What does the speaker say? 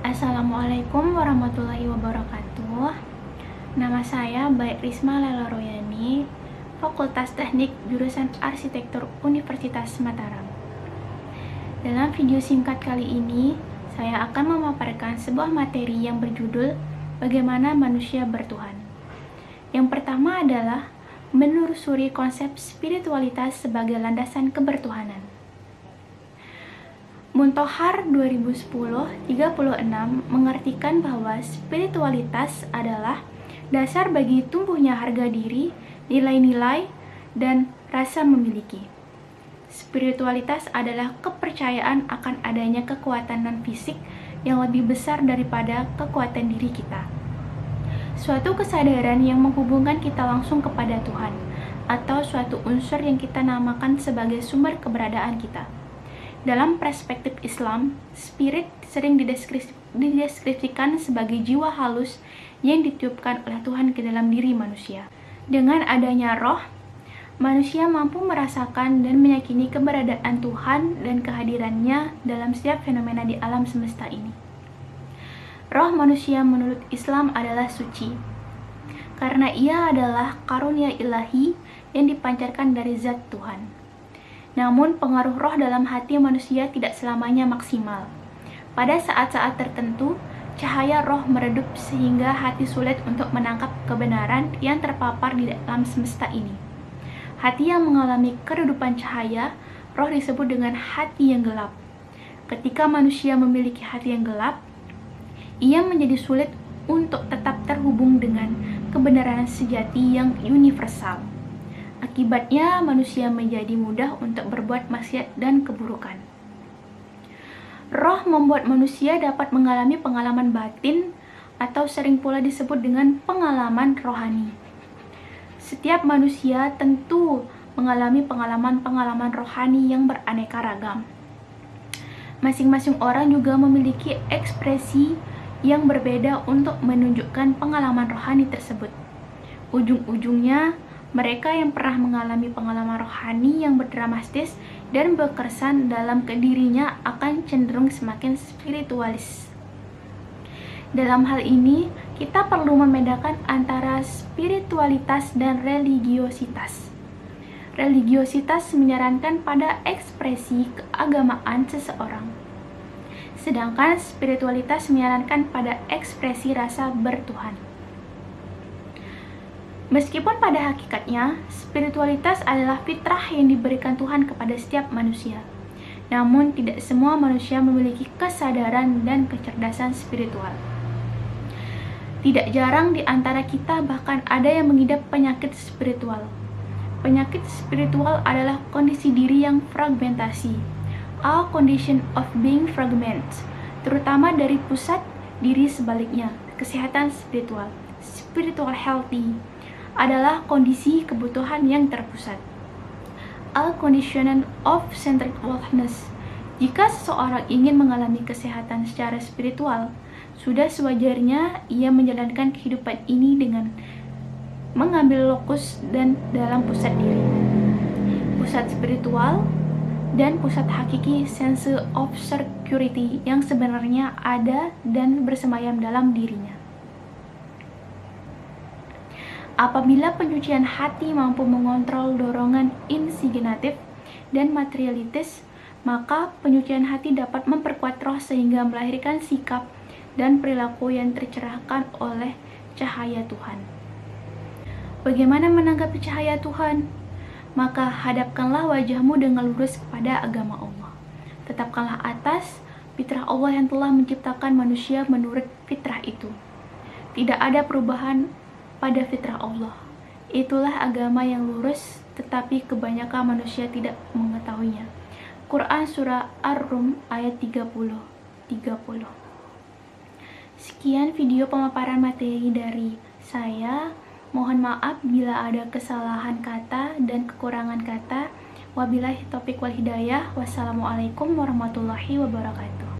Assalamualaikum warahmatullahi wabarakatuh. Nama saya Baik Risma Lela Royani, Fakultas Teknik Jurusan Arsitektur Universitas Mataram. Dalam video singkat kali ini, saya akan memaparkan sebuah materi yang berjudul Bagaimana Manusia Bertuhan. Yang pertama adalah menelusuri konsep spiritualitas sebagai landasan kebertuhanan. Muntohar 2010-36 mengartikan bahwa spiritualitas adalah dasar bagi tumbuhnya harga diri, nilai-nilai, dan rasa memiliki. Spiritualitas adalah kepercayaan akan adanya kekuatan non-fisik yang lebih besar daripada kekuatan diri kita. Suatu kesadaran yang menghubungkan kita langsung kepada Tuhan, atau suatu unsur yang kita namakan sebagai sumber keberadaan kita. Dalam perspektif Islam, spirit sering dideskripsikan sebagai jiwa halus yang ditiupkan oleh Tuhan ke dalam diri manusia. Dengan adanya roh, manusia mampu merasakan dan meyakini keberadaan Tuhan dan kehadirannya dalam setiap fenomena di alam semesta ini. Roh manusia menurut Islam adalah suci, karena ia adalah karunia ilahi yang dipancarkan dari zat Tuhan. Namun, pengaruh roh dalam hati manusia tidak selamanya maksimal. Pada saat-saat tertentu, cahaya roh meredup sehingga hati sulit untuk menangkap kebenaran yang terpapar di dalam semesta ini. Hati yang mengalami keredupan cahaya, roh disebut dengan hati yang gelap. Ketika manusia memiliki hati yang gelap, ia menjadi sulit untuk tetap terhubung dengan kebenaran sejati yang universal. Akibatnya, manusia menjadi mudah untuk berbuat maksiat dan keburukan. Roh membuat manusia dapat mengalami pengalaman batin atau sering pula disebut dengan pengalaman rohani. Setiap manusia tentu mengalami pengalaman-pengalaman rohani yang beraneka ragam. Masing-masing orang juga memiliki ekspresi yang berbeda untuk menunjukkan pengalaman rohani tersebut. Ujung-ujungnya, mereka yang pernah mengalami pengalaman rohani yang berdramatis dan berkesan dalam dirinya akan cenderung semakin spiritualis. Dalam hal ini, kita perlu membedakan antara spiritualitas dan religiositas. Religiositas menyarankan pada ekspresi keagamaan seseorang, sedangkan spiritualitas menyarankan pada ekspresi rasa bertuhan. Meskipun pada hakikatnya, spiritualitas adalah fitrah yang diberikan Tuhan kepada setiap manusia. Namun, tidak semua manusia memiliki kesadaran dan kecerdasan spiritual. Tidak jarang di antara kita bahkan ada yang mengidap penyakit spiritual. Penyakit spiritual adalah kondisi diri yang fragmentasi, a condition of being fragment, terutama dari pusat diri sebaliknya. Kesehatan spiritual healthy, adalah kondisi kebutuhan yang terpusat. A condition of centered wellness. Jika seseorang ingin mengalami kesehatan secara spiritual, sudah sewajarnya ia menjalankan kehidupan ini dengan mengambil lokus dan dalam pusat diri. Pusat spiritual dan pusat hakiki sense of security yang sebenarnya ada dan bersemayam dalam dirinya. Apabila penyucian hati mampu mengontrol dorongan insignatif dan materialitis, maka penyucian hati dapat memperkuat roh sehingga melahirkan sikap dan perilaku yang tercerahkan oleh cahaya Tuhan. Bagaimana menanggapi cahaya Tuhan? Maka hadapkanlah wajahmu dengan lurus kepada agama Allah. Tetapkanlah atas fitrah Allah yang telah menciptakan manusia menurut fitrah itu. Tidak ada perubahan pada fitrah Allah. Itulah agama yang lurus, tetapi kebanyakan manusia tidak mengetahuinya. Quran Surah Ar-Rum ayat 30. Sekian video pemaparan materi dari saya. Mohon maaf bila ada kesalahan kata dan kekurangan kata. Wabillahi taufiq wal hidayah. Wassalamualaikum warahmatullahi wabarakatuh.